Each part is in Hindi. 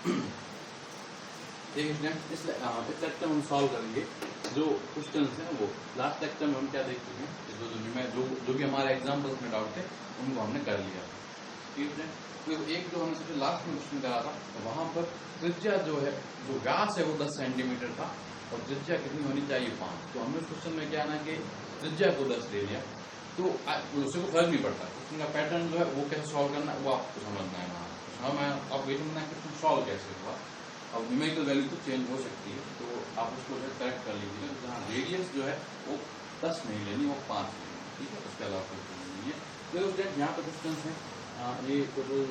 ठीक है, इस लेक्चर में हम सॉल्व करेंगे जो क्वेश्चन है वो लास्ट लेक्चर में हम क्या देख चुके हैं, जो भी हमारे एग्जाम्पल्स में डाउट थे उनको हमने कर लिया। ठीक है, तो एक जो हमने सबसे लास्ट में क्वेश्चन करा था तो वहां पर त्रिज्या जो है, जो व्यास है वो 10 सेंटीमीटर था और त्रिज्या कितनी होनी चाहिए 5। तो हमने क्वेश्चन में क्या ना कि त्रिज्या को 10 ले लिया, तो उससे को फर्क नहीं पड़ता। क्वेश्चन का पैटर्न जो है वो कैसे सॉल्व करना है वो आपको समझना है। मैं आपको ये समझना है कि सॉल्व कैसे हुआ। अब न्यूमेरिकल वैल्यू तो चेंज हो सकती है, तो आप उसको करेक्ट कर लीजिए। जहाँ रेडियस जो है वो 10 नहीं लेनी, वो 5 लेनी। ठीक है, उसके अलावा कुछ नहीं है। तो स्टूडेंट यहाँ पे क्वेश्चन है, ये टोटल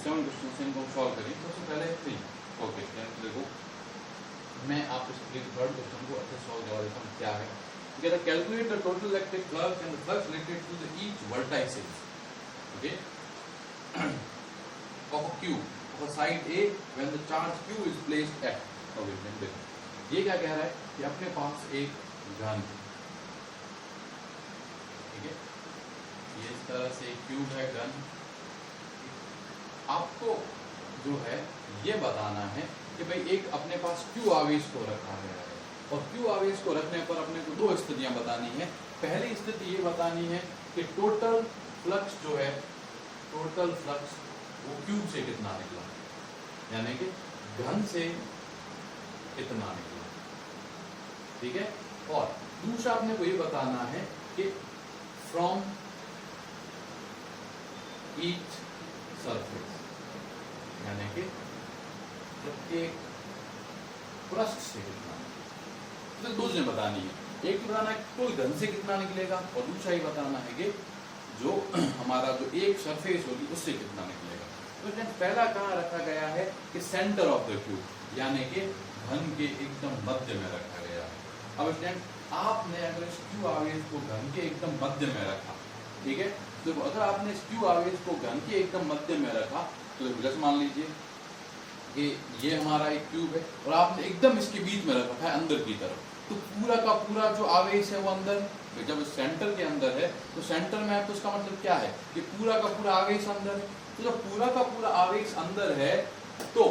7 क्वेश्चन है, इनको हम सॉल्व करेंगे। सबसे पहले 3 ओके, देखो मैं आपको थर्ड क्वेश्चन को अच्छे सॉल्व करा देता हूँ। क्या है, calculate the total electric flux and flux related to the each vertices okay of a cube of a side A when the charge Q is placed at। देखो ये क्या कह रहा है कि अपने पास एक घन, ठीक है, ये इस तरह से एक क्यूब है घन। आपको जो है ये बताना है कि भाई एक अपने पास Q आवेश को रखा गया है और Q आवेश को रखने पर अपने को 2 स्थितियां बतानी है। पहली स्थिति ये बतानी है कि टोटल फ्लक्स जो है, टोटल फ्लक्स वो क्यूब से कितना निकला, यानी कि घन से कितना निकला। ठीक है, और दूसरा आपने को ये बताना है कि फ्रॉम ईच सरफेस, यानी कि प्रत्येक पृष्ठ से कितना। तो 2 चीजें बतानी है, एक बताना है कुल घन से कितना निकलेगा और दूसरा ये बताना है कि जो हमारा जो एक सरफेस होगी उससे कितना निकलेगा। तो पहला कहाँ रखा गया है कि सेंटर ऑफ द क्यूब, यानी कि घन के एकदम मध्य में रखा गया है। अब स्टूडेंट आपने अगर इस क्यू आवेश को घन के एकदम मध्य में रखा, ठीक है, तो अगर आपने इस क्यू आवेश को घन के एकदम मध्य में रखा तो जैसे मान लीजिए कि ये हमारा एक क्यूब है और आपने एकदम इसके बीच में रखा है अंदर की तरफ, तो पूरा का पूरा जो आवेश है वो अंदर, जब सेंटर के अंदर है तो सेंटर में है तो उसका मतलब क्या है कि पूरा का पूरा आवेश अंदर है। तो जब पूरा का पूरा आवेश अंदर है तो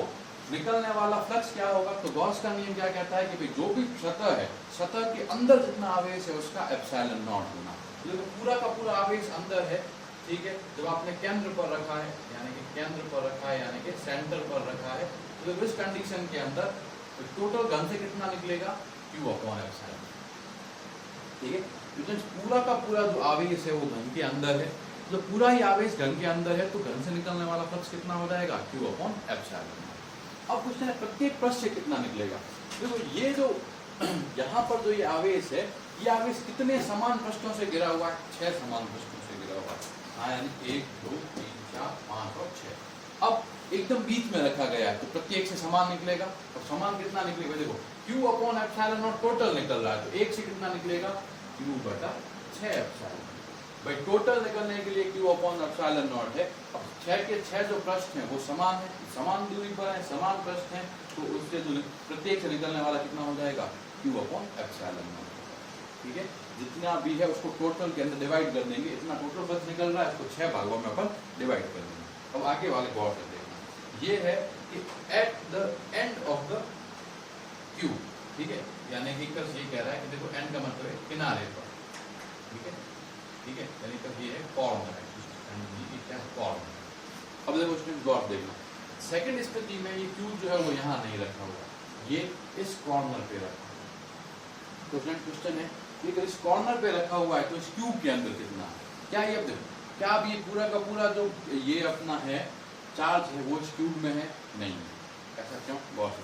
निकलने वाला फ्लक्स क्या होगा। तो गॉस का नियम क्या कहता है कि भाई जो भी सतह है, सतह के अंदर जितना आवेश है उसका एप्सिलॉन नॉट होना। तो पूरा का पूरा आवेश अंदर है, ठीक है, जब आपने केंद्र पर रखा है, यानी कि केंद्र पर रखा है, यानी कि सेंटर पर रखा है, तो इस कंडीशन के अंदर टोटल घन से कितना निकलेगा, Q अपॉन एप्सिलॉन। ठीक है, पूरा का पूरा जो आवेश है वो घन के अंदर है, जो पूरा ही आवेश घन के अंदर है तो घन से निकलने वाला फ्लक्स कितना हो जाएगा, Q अपॉन एप्सिलॉन। अब क्वेश्चन है प्रत्येक पृष्ठ से कितना निकलेगा। देखो ये जो यहाँ पर जो ये आवेश है, ये आवेश कितने समान पृष्ठों से गिरा हुआ है, 6 समान पृष्ठों से गिरा हुआ है। हाँ, यानी 1 2 3 4 5 और 6। अब एकदम बीच में रखा गया है तो प्रत्येक से समान निकलेगा। और समान कितना निकलेगा, देखो Q upon epsilon not total निकल रहा है, तो 1 से कितना निकलेगा, Q बटा 6 एप्सिलॉन। भाई टोटल निकलने के लिए Q अपॉन एप्सिलॉन नॉट है। अब 6 के 6 जो पृष्ठ हैं वो समान है, समान दूरी पर है, समान पृष्ठ हैं, तो उससे जो प्रत्येक से निकलने वाला कितना हो जाएगा, Q अपॉन एप्सिलॉन नॉट। ठीक है, जितना भी है उसको टोटल के अंदर डिवाइड कर देंगे, इतना टोटल फ्लक्स निकल रहा है, इसको 6 भागों में अपन डिवाइड कर देंगे। अब आगे वाले गौर से देखना, ये है कि at the end of the cube, ठीक है, यानी कि ये कह रहा है कि देखो एंड का मतलब है किनारे पर, ठीक है, ठीक है, यानी कि ये है कॉर्नर है, क्या कॉर्नर। अब देखो स्टूडेंट गौर देखना, सेकंड स्थिति में ये क्यूब जो है वो यहाँ नहीं रखा हुआ, ये इस कॉर्नर पे रखा हुआ। तो फ्रेंड क्वेश्चन है कि अगर इस कॉर्नर पे रखा हुआ है तो इस क्यूब के अंदर कितना है, क्या ये, अब देखो क्या अब ये पूरा का पूरा जो ये अपना है चार्ज है वो इस क्यूब में है, नहीं है। ऐसा क्यों, गौर से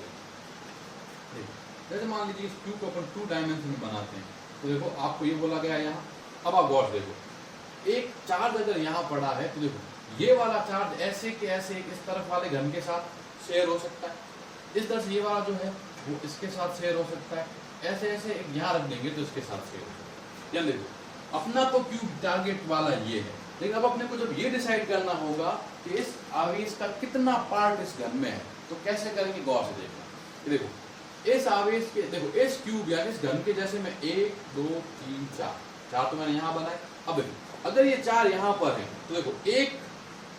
देखो। जैसे मान लीजिए इस क्यूब को अपन 2 डायमेंशन में बनाते हैं, तो देखो आपको ये बोला गया है यहाँ। अब आप गौर से देखो, एक चार्ज अगर यहाँ पड़ा है तो देखो ये वाला चार्ज ऐसे के ऐसे इस तरफ वाले घन के साथ शेयर हो सकता है, इस तरह से ये वाला जो है वो इसके साथ शेयर हो सकता है, ऐसे ऐसे यहाँ रख देंगे तो इसके साथ शेयर हो सकता है। या देखो अपना तो क्यूब टारगेट वाला ये है, लेकिन अब अपने को जब ये डिसाइड करना होगा कि इस आवेश का कितना पार्ट इस घन में है, तो कैसे करेंगे, गौर से देखना। देखो इस आवेश के, देखो इस क्यूब यानी इस घन के जैसे मैं 1 2 3 4 तो मैंने यहाँ बनाए। अब देखो अगर ये 4 यहाँ पर है तो देखो एक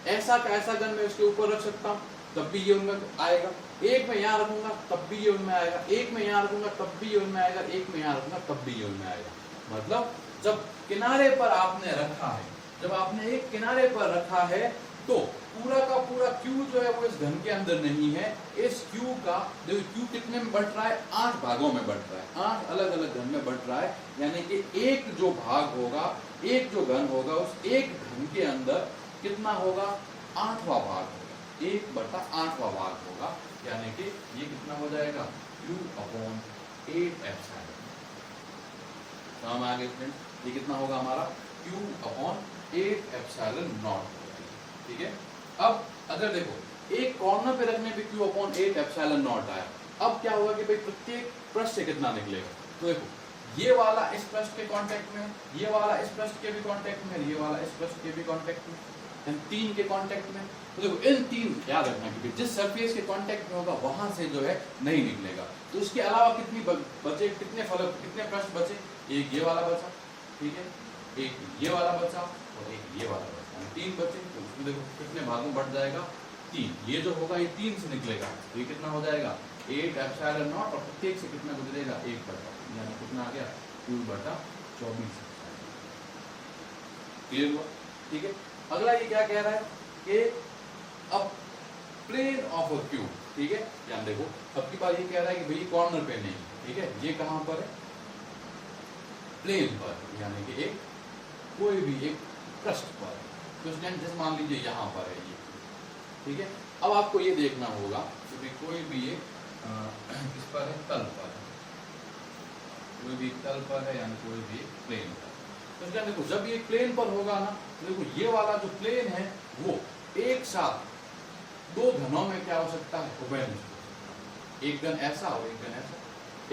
ऐसा का ऐसा घन मैं इसके ऊपर रख सकता हूँ, तब भी ये उनमें आएगा, एक में यहाँ रखूंगा तब भी ये उनमें आएगा, एक में यहाँ रखूंगा तब भी ये उनमें आएगा, एक में यहाँ रखूंगा तब भी ये उनमें आएगा। मतलब जब किनारे पर आपने रखा है, जब आपने एक किनारे पर रखा है तो पूरा का पूरा Q जो है वो इस घन के अंदर नहीं है। इस Q का देखो Q कितने में बंट रहा है, 8 भागों में बंट रहा है, 8 अलग अलग घन में बंट रहा है। यानी कि एक जो भाग होगा, एक जो घन होगा, उस एक घन के अंदर कितना होगा, 8वां भाग होगा, 1/8वां भाग होगा। यानी कि ये कितना हो जाएगा, Q/8 समझ आ गया फ्रेंड्स, ये कितना होगा हमारा Q/8 ठीक है। अब अगर देखो एक कॉर्नर पे रखने पे Q/8 आया, अब क्या होगा कि भाई प्रत्येक पृष्ठ से कितना निकलेगा। तो देखो ये वाला इस पृष्ठ के कांटेक्ट में, ये वाला इस पृष्ठ के भी कांटेक्ट में, ये वाला इस पृष्ठ के भी कांटेक्ट में, इन तीन के कांटेक्ट में। तो देखो इन तीन याद रखना कि जिस सरफेस के कांटेक्ट में होगा वहां से जो है नहीं निकलेगा। तो इसके अलावा कितनी बचे, कितने फलक, कितने पृष्ठ बचे, एक ये वाला बचा, ठीक है, एक ये वाला बचा और एक ये वाला बचा, 3 बचे। तो उसमें देखो कितने भागों बढ़ जाएगा, 3। ये जो होगा ये 3 से निकलेगा, तो ये कितना हो जाएगा 8/0 और प्रत्येक से कितना गुजरेगा 1/, यानी कितना आ गया Q/24। क्लियर हुआ, ठीक है। अगला ये क्या कह रहा है कि अब प्लेन ऑफ अ क्यूब, ठीक है। ध्यान देखो अब की बार ये कह रहा है कि भाई कॉर्नर पे नहीं, ठीक है, ये कहां पर है, प्लेन पर, यानी कि एक कोई भी एक पृष्ठ पर। तो जैसे मान लीजिए यहाँ पर है ये, ठीक है। अब आपको ये देखना होगा कि कोई भी एक किस पर है, तल पर है, कोई भी तल पर है, यानी कोई भी प्लेन पर। तो क्या देखो जब ये प्लेन पर होगा ना, तो देखो ये वाला जो प्लेन है वो एक साथ दो घनों में क्या हो सकता है, उभयनिष्ठ, एक घन ऐसा और एक घन ऐसा,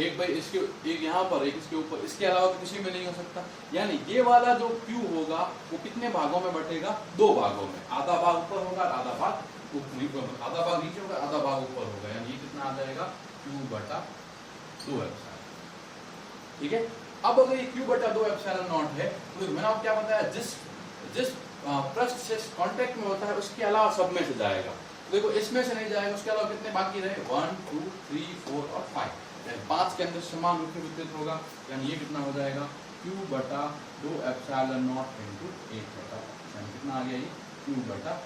एक भाई इसके, एक यहाँ पर, एक इसके ऊपर, इसके अलावा तो किसी में नहीं हो सकता। यानी ये वाला जो Q होगा वो कितने भागों में बटेगा, 2 भागों में, आधा भाग ऊपर होगा, आधा भाग आधा भाग नीचे होगा, आधा भाग ऊपर होगा। यानी ये कितना आ जाएगा Q/2 ठीक है। अब अगर ये Q/2 है तो मैंने आपको क्या बताया, जिस पृष्ठ से कांटेक्ट में होता है उसके अलावा सब में से जाएगा। देखो इसमें से नहीं जाएगा, उसके अलावा कितने बाकी रहे, 1 2 3 4 और 5, 5 के अंदर समान रूप से वितरित होगा। यानी ये कितना हो जाएगा Q/2 into 8/, यानी कितना आ गया ये Q/10।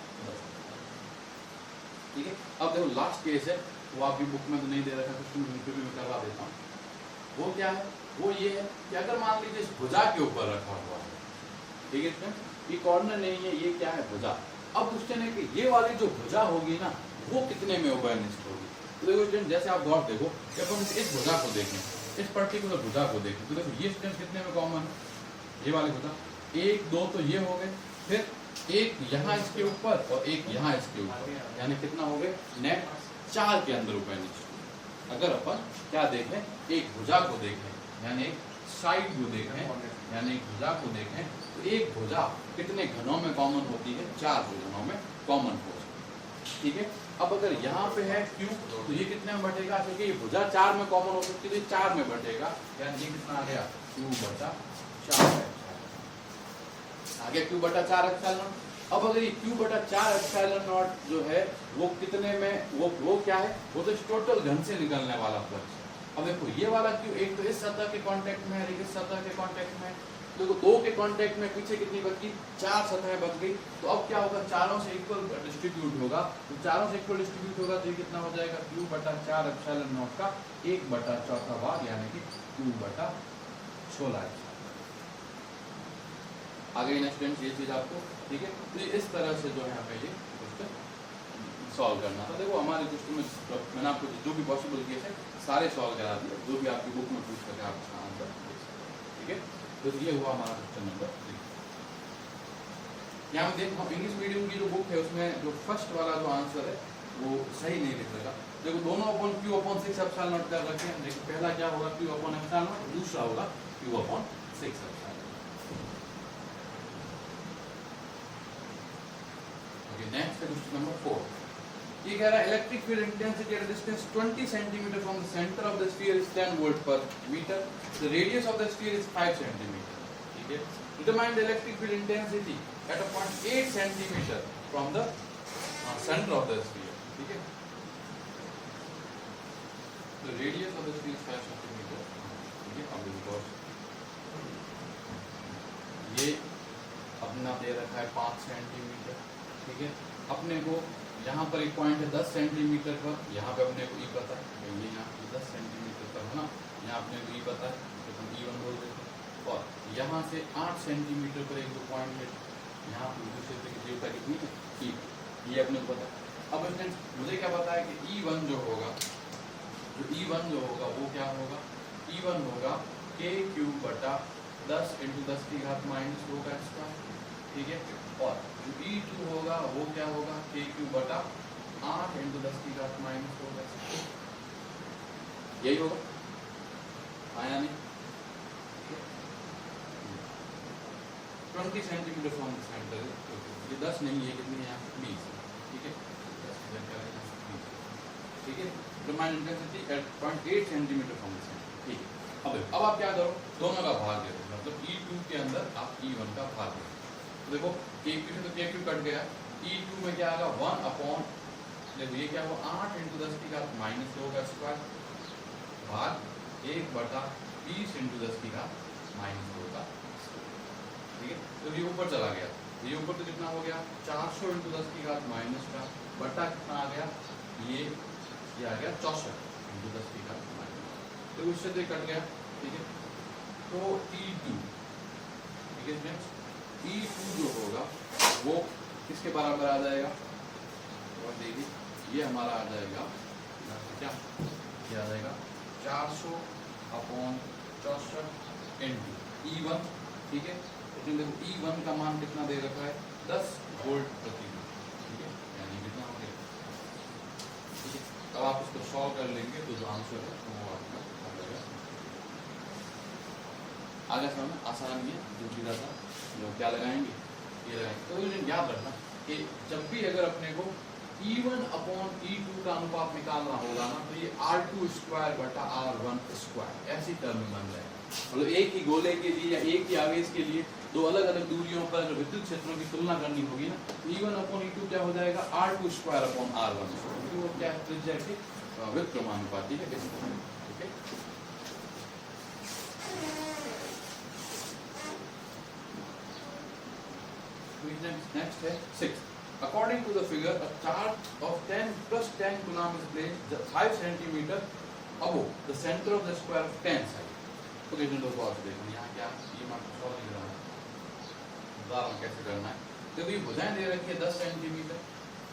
ठीक है। अब देखो लास्ट केस है, वो आपकी बुक में तो नहीं दे रखा, तो फिर भी मैं करवा देता हूँ। वो क्या है, वो ये है कि अगर मान लीजिए इस भुजा के ऊपर रखा हुआ है, ठीक है, ये कॉर्नर नहीं है, ये क्या है, भुजा। अब क्वेश्चन है कि ये वाली जो भुजा होगी ना वो कितने में उभयनिष्ठ होगी। तो देखो स्टूडेंट जैसे आप गौर देखो कि अपन इस भुजा को देखें, इस पर्टिकुलर भुजा को देखें, तो देखो ये स्टूडेंट कितने में कॉमन है, ये वाली भुजा 1 2 तो ये हो गए, फिर एक यहाँ इसके ऊपर और एक यहाँ इसके ऊपर, यानी कितना हो गए, नेट 4 के अंदर उभयनिष्ठ। अगर अपन क्या देखें, एक भुजा को देखें, यानी एक साइड को देखें, यानी एक भुजा को देखें, तो एक भुजा कितने घनों में कॉमन होती है, 4 घनों में कॉमन होती है। ठीक है। अब अगर यहाँ पे है Q तो ये कितने में बटेगा, क्योंकि ये भुजा 4 में कॉमन हो सकती है, 4 में बटेगा, यानी ये कितना आ गया Q/4 आ गया Q/4 अब अगर ये Q/4 जो है वो कितने में, वो क्या है, वो तो टोटल घन से निकलने वाला फ्लक्स है। अब देखो ये वाला Q एक तो इस सतह के कांटेक्ट में है, एक इस सतह के कांटेक्ट में, देखो 2 के कांटेक्ट में पीछे कितनी बच गई, 4 सतहें बच गई। तो अब क्या होगा, चारों से इक्वल डिस्ट्रीब्यूट होगा, तो चारों से इक्वल डिस्ट्रीब्यूट होगा तो ये कितना हो जाएगा Q/4 का 1/4 भाग, यानी कि Q/16। आगे स्टूडेंट्स ये चीज आपको, ठीक है, तो इस तरह से जो है हमें ये क्वेश्चन सॉल्व करना था। देखो हमारे क्वेश्चन में मैंने आपको जो भी पॉसिबल केस है सारे सॉल्व करा दिए, जो भी आपकी बुक में पूछ करके आप उसका आंसर दे सकते। ठीक है, तो ये हुआ हमारा क्वेश्चन नंबर 3। यहाँ देखो इंग्लिश मीडियम की जो बुक है उसमें जो फर्स्ट वाला जो आंसर है वो सही नहीं लिख रखा। देखो दोनों अपन Q/6 कर रखे हैं। देखो पहला क्या होगा Q/0, दूसरा होगा Q/6। नेक्स्ट है क्वेश्चन नंबर 4। ये कह रहा है electric field intensity at distance 20 centimetre from the centre of the sphere is 10 volt per metre, the radius of the sphere is 5 centimetre. ठीक है, determine the electric field intensity at a point 8 centimetre from the centre of the sphere. ठीक है, तो radius of the sphere is 5 centimetre, ठीक है। अब देखो ये अपना दे रखा है 5 सेंटीमीटर, ठीक है। अपने को यहाँ पर एक पॉइंट है 10 सेंटीमीटर पर, यहाँ पे अपने को ई पता है, तो ये यहाँ पे 10 सेंटीमीटर पर है ना, यहाँ अपने को ई पता है तो हम E1 बोल देते हैं। और यहाँ से 8 सेंटीमीटर पर एक दो पॉइंट है, यहाँ पर दूसरे से तीव्रता कितनी है E, ये अपने को पता है। अब फ्रेंड्स मुझे क्या पता है कि E1 जो होगा, जो E1 जो होगा वो क्या होगा, E1 होगा k क्यूब बटा 10 × 10 की घात -2 का स्क्वायर, ठीक है। और जो E2 होगा वो क्या होगा, k क्यूब बटा 8 × 10 की घात -2 का स्क्वायर, यही होगा, आया नहीं। 20 सेंटीमीटर फ्रॉम द सेंटर, ये 10 नहीं है, कितनी है 20, ठीक है, 10 की जगह 20, ठीक है। Determine intensity at 0.8 centimetre from the centre, ठीक है। अब आप क्या करो, दोनों का भाग दे दो, मतलब E2 के अंदर आप E1 का भाग दे दो। देखो KQ से तो KQ कट गया, E2 में क्या आएगा 1 अपॉन, देखो ये क्या हुआ 8 × 10 की घात -2 का स्क्वायर भाग 1 बटा 20 × 10 की घात -2 का, ठीक है। तो ये ऊपर चला गया, ये ऊपर तो कितना हो गया 400 × 10 की घात माइनस का बटा कितना आ गया, ये आ गया 64 × 10 की घात माइनस, तो उससे तो कट गया, ठीक है। तो E2, ठीक है फ्रेंड्स, E2 जो होगा वो किसके बराबर आ जाएगा, और देखिए ये हमारा आ जाएगा क्या, ये आ जाएगा 400 अपॉन 64 × E1, ठीक है। तो देखो E1 का मान कितना दे रखा है 10 वोल्ट प्रति मिनट, ठीक है, यानी कितना हो गया, ठीक है। अब आप इसको सॉल्व कर लेंगे तो जो आंसर है वो आपका आ जाएगा, आगे समझ में आसान है, जो भी था जो क्या लगाएंगे ये लगाएंगे। तो याद रखना कि जब भी अगर अपने को E1 अपॉन E2 का अनुपात निकालना होगा ना, तो ये R2 स्क्वायर बटा R1 स्क्वायर ऐसी टर्म बन जाएगा। मतलब एक ही गोले के लिए या एक ही आवेश के लिए दो अलग अलग दूरियों पर अगर विद्युत क्षेत्रों की तुलना करनी होगी ना, तो E1 अपॉन E2 क्या हो जाएगा R2 square upon R1 square, तो वो क्या त्रिज्या के व्युत्क्रमानुपाती है, ठीक है। नेक्स्ट है 6। According to the figure, a charge of 10 plus 10 coulomb is placed 5 centimeter above the center of the square of 10 side. तो देखो तो बहुत देखो यहाँ क्या, ये मैं सॉल्व नहीं कर रहा हूँ, उदाहरण कैसे करना है। देखो ये भुजाएं दे रखी है 10 सेंटीमीटर,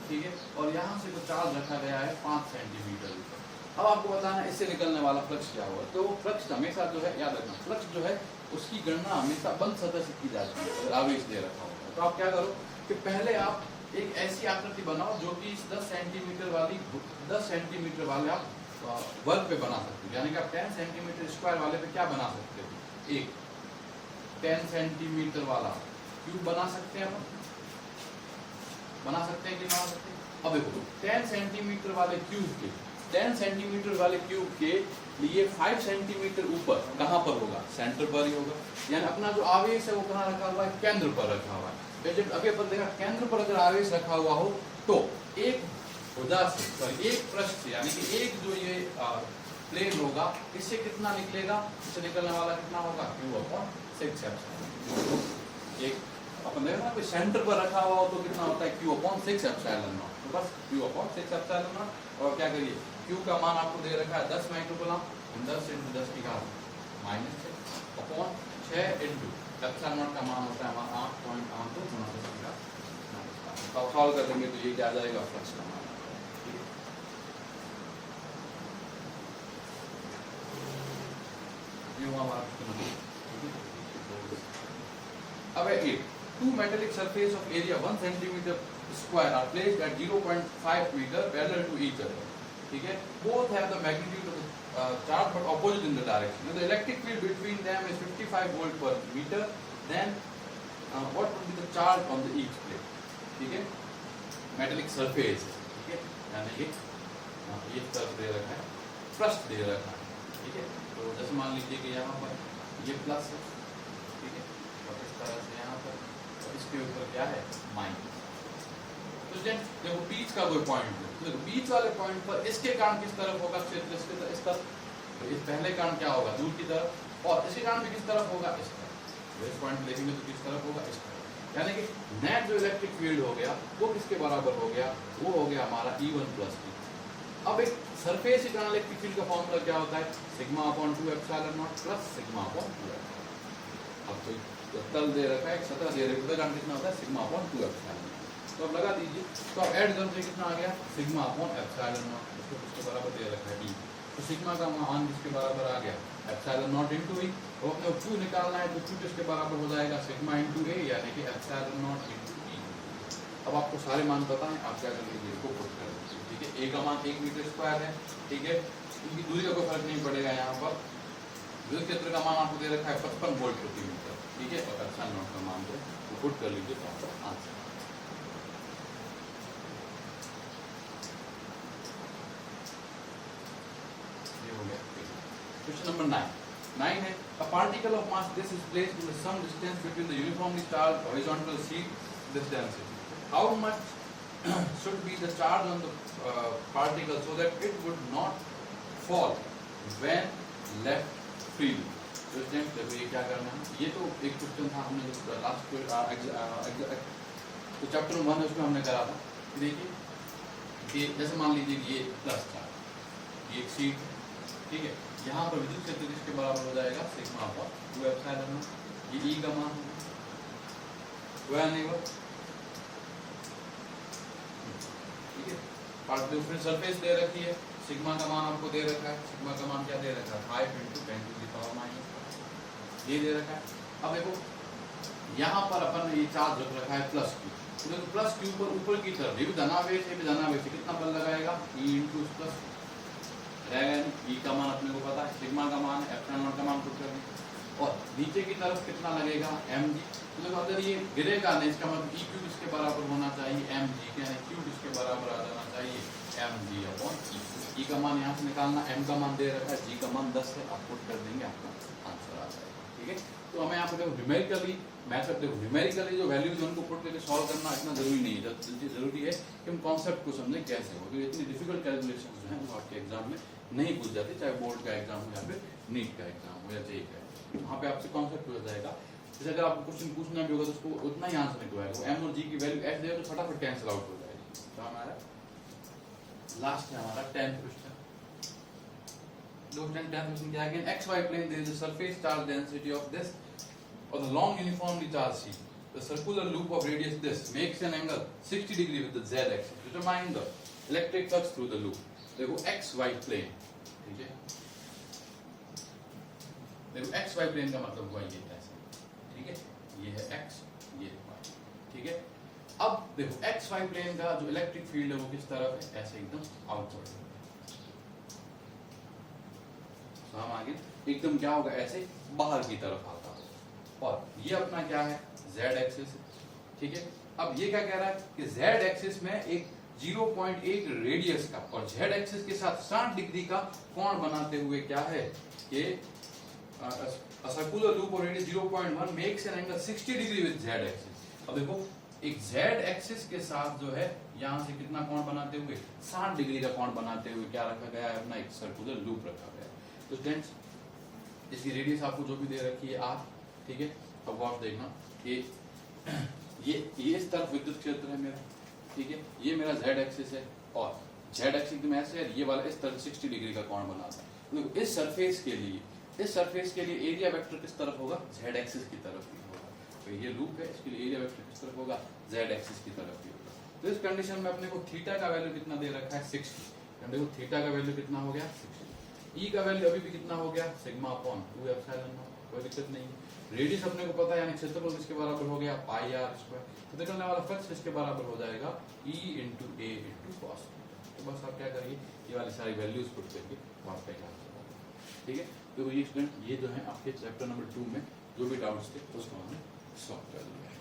ठीक है, और यहाँ से तो चार्ज रखा गया है 5 सेंटीमीटर ऊपर। अब आपको बताना है इससे निकलने वाला फ्लक्स क्या होगा। तो फ्लक्स हमेशा जो है, याद रखना, फ्लक्स जो है उसकी गणना हमेशा बंद सतह से की जाती है, आवेश दे रखा होगा। तो आप क्या करो कि पहले आप एक ऐसी आकृति बनाओ जो कि इस 10 सेंटीमीटर वाले आप वर्ग पे बना सकते हो, यानी कि आप 10 सेंटीमीटर स्क्वायर वाले पे क्या बना सकते हो, एक 10 सेंटीमीटर वाला क्यूब बना सकते हैं, अपन बना सकते हैं कि बना सकते हैं। अब देखो 10 सेंटीमीटर वाले क्यूब के 10 सेंटीमीटर वाले क्यूब के लिए 5 सेंटीमीटर ऊपर कहाँ पर होगा, सेंटर पर ही होगा, यानी अपना जो आवेश है वो कहाँ रखा हुआ है, केंद्र पर रखा हुआ है। जब अभी अपन देखा केंद्र पर अगर आवेश रखा हुआ हो तो एक भुजा से, सॉरी एक पृष्ठ से, यानी कि एक जो ये प्लेन होगा इससे कितना निकलेगा, इससे निकलने वाला कितना होगा Q/6 एक अपन देखा ना कोई सेंटर पर रखा हुआ हो तो कितना होता है Q/6 तो बस Q/6 और क्या करिए Q का मान आपको दे रखा है 10 माइक्रोकूलम, 10 × 10 की घात -6 अपॉन 6 × ε0 का मान होता है हमारा 8.8 गुणा 10 की घात। तो सॉल्व कर देंगे तो ये क्या आ जाएगा, फ्लक्स का मान। अब है 8 two metallic surface of area 1 centimeter square are placed at 0.5 meter parallel to each other, ठीक है, both have the magnitude of the charge but opposite in the direction. Now the electric field between them is 55 volt per meter. Then what would be the charge on the each plate, ठीक है, metallic surface, ठीक है, यानी कि ये तरफ दे रखा है, पृष्ठ दे रखा है, ठीक है। तो जैसे मान लीजिए कि यहाँ पर ये प्लस है, ठीक है, और इस तरह से यहाँ पर, और इसके ऊपर क्या है माइनस। तो देखो बीच का कोई पॉइंट है, तो देखो बीच वाले पॉइंट पर इसके कारण किस तरफ होगा क्षेत्र, इसके इस तरफ, तो इस पहले कारण क्या होगा दूर की तरफ, और इसके कारण भी किस तरफ होगा इस तरफ, तो इस पॉइंट देखेंगे तो किस तरफ होगा इस तरफ, यानी कि नेट जो इलेक्ट्रिक फील्ड हो गया वो किसके बराबर हो गया, वो हो गया हमारा E1 प्लस E। अब एक सरफेस इलेक्ट्रिक फील्ड का फॉर्मूला क्या होता है, sigma upon 2 epsilon not plus sigma upon 2 epsilon. अब तो तल दे रखा है, एक सतह दे रखी है, कितना होता है सिग्मा अपॉन 2 एप्सिलॉन। तो अब लगा दीजिए, तो अब ऐड करते कितना आ गया सिग्मा अपॉन एप्सिलॉन नॉट, इसको किसके बराबर दे रखा है E, तो सिग्मा का मान किसके बराबर आ गया एप्सिलॉन नॉट इनटू E, तो अपने Q निकालना है तो Q किसके बराबर हो जाएगा सिग्मा इनटू A, यानी कि एप्सिलॉन नॉट इनटू E। अब आपको सारे मान पता है, आप क्या कर लीजिए इसको पुट कर लीजिए, ठीक है। A का मान 1 मीटर स्क्वायर है, ठीक है, इनकी दूरी का कोई फर्क नहीं पड़ेगा यहाँ पर। विद्युत क्षेत्र का मान आपको दे रखा है 55 वोल्ट प्रति मीटर, ठीक है, और एप्सिलॉन नॉट का मान जो वो पुट कर लीजिए तो आपका आंसर। ये हो गया क्वेश्चन नंबर 9 है, a particle of mass this is placed in some distance between the uniformly charged horizontal sheet this density. How much should be the charge on the particle so that it would not fall when left freely? तो स्टूडेंट देखो ये क्या करना है, ये तो एक क्वेश्चन था हमने जो लास्ट तो चैप्टर 1 है उसमें हमने करा था। देखिए कि जैसे मान लीजिए कि ये प्लस चार्ज, ये एक शीट, ठीक है, यहाँ पर विद्युत क्षेत्र किसके बराबर हो जाएगा सिग्मा अपॉन 2 एप्सिलॉन नॉट, ये E का मान हुआ नहीं हुआ, ठीक है। पार्ट फिर सरफेस दे रखी है, सिग्मा का मान आपको दे रखा है, सिग्मा का मान क्या दे रखा है 5 × 10⁻⁻, ये दे रखा है। अब देखो यहाँ पर अपन ने ये चार्ज रख रखा है प्लस Q, तो देखो प्लस Q पर ऊपर की तरफ ये भी धनावेश है, भी धनावेश है, कितना बल लगाएगा E × प्लस रहेगा, E का मान अपने को पता है, सिग्मा का मान है, एप्सिलॉन नॉट का मान पुट करना, और नीचे की तरफ कितना लगेगा mg, तो देखो अगर ये गिरेगा नहीं इसका मतलब EQ किसके बराबर होना चाहिए mg, यानी Q किसके बराबर आ जाना चाहिए mg अपॉन E। E का मान यहाँ से निकालना, m का मान दे रखा है, g का मान 10 है, आप पुट कर देंगे आपका आंसर आ जाएगा, ठीक है। तो हमें यहाँ पर देखो न्यूमेरिकली मैथड, देखो न्यूमेरिकली जो वैल्यूज उनको पुट करके सॉल्व करना इतना जरूरी नहीं है, जरूरी है कि हम कॉन्सेप्ट को समझें कैसे हो, क्योंकि इतनी डिफिकल्ट कैलकुलेशन जो है वो आपके एग्जाम में नहीं पूछ जाती, चाहे बोर्ड का एग्जाम हो या फिर नीट का एग्जाम हो या जेई का, वहाँ पे आपसे कॉन्सेप्ट हो जाएगा। जैसे अगर आपको क्वेश्चन पूछना भी होगा तो उसको उतना ही आंसर निकलवाएगा, m और g की वैल्यू ऐसे देगा तो फटाफट कैंसिल आउट हो जाएगी। तो हमारा लास्ट है हमारा 10th question. Look, 10th question क्या है, in xy plane there is a surface charge density of this or the long uniformly charged sheet. The circular loop of radius this makes an angle 60 degree with the z axis. Determine the electric flux through the loop. देखो xy plane, ठीक है, देखो xy plane का मतलब हुआ ये ऐसे, ठीक है, ये है x, ये है y, ठीक है। अब देखो xy plane का जो इलेक्ट्रिक फील्ड है वो किस तरफ है, ऐसे एकदम आउटवर्ड, तो हम आगे एकदम क्या होगा ऐसे बाहर की तरफ आता है, और ये अपना क्या है z एक्सिस, ठीक है। अब ये क्या कह रहा है कि z एक्सिस में एक 0.1 रेडियस का और z एक्सिस के साथ 60 डिग्री का कोण बनाते हुए क्या है कि सर्कुलर लूप और radius 0.1 makes an angle 60 degree with z axis. अब देखो एक z एक्सिस के साथ जो है यहाँ से कितना कोण बनाते हुए 60 डिग्री का कोण बनाते हुए क्या रखा गया है, अपना एक सर्कुलर लूप रखा गया है। तो स्टूडेंट्स इसकी रेडियस आपको जो भी दे रखी है r, ठीक है, अब आप देखना ये इस तरफ विद्युत क्षेत्र है मेरा, ठीक है, ये मेरा z एक्सिस है और z एक्सिस में ऐसे है, ये वाला इस तरफ 60 डिग्री का कोण बनाता है। तो इस सरफेस के लिए एरिया वेक्टर किस तरफ होगा, z एक्सिस की तरफ ही होगा। तो ये लूप है, इसके लिए एरिया वेक्टर किस तरफ होगा, z एक्सिस की तरफ ही होगा। तो इस कंडीशन में अपने को थीटा का वैल्यू कितना दे रखा है 60, देखो थीटा का वैल्यू कितना हो गया 60, E का वैल्यू अभी भी कितना हो गया सिग्मा अपॉन 2 एप्सिलॉन नॉट, कोई दिक्कत नहीं है। रेडियस अपने को पता है, यानी क्षेत्रफल किसके बराबर हो गया पाई r स्क्वायर, तो निकलने वाला फ्लक्स किसके बराबर हो जाएगा E × A × cos। तो बस आप क्या करिए, ये वाली सारी वैल्यूज पुट करके आपका आंसर होगा, ठीक है। तो ये स्टूडेंट ये जो है आपके चैप्टर नंबर 2 में जो भी डाउट्स थे उसको हमने सॉल्व कर लिया है।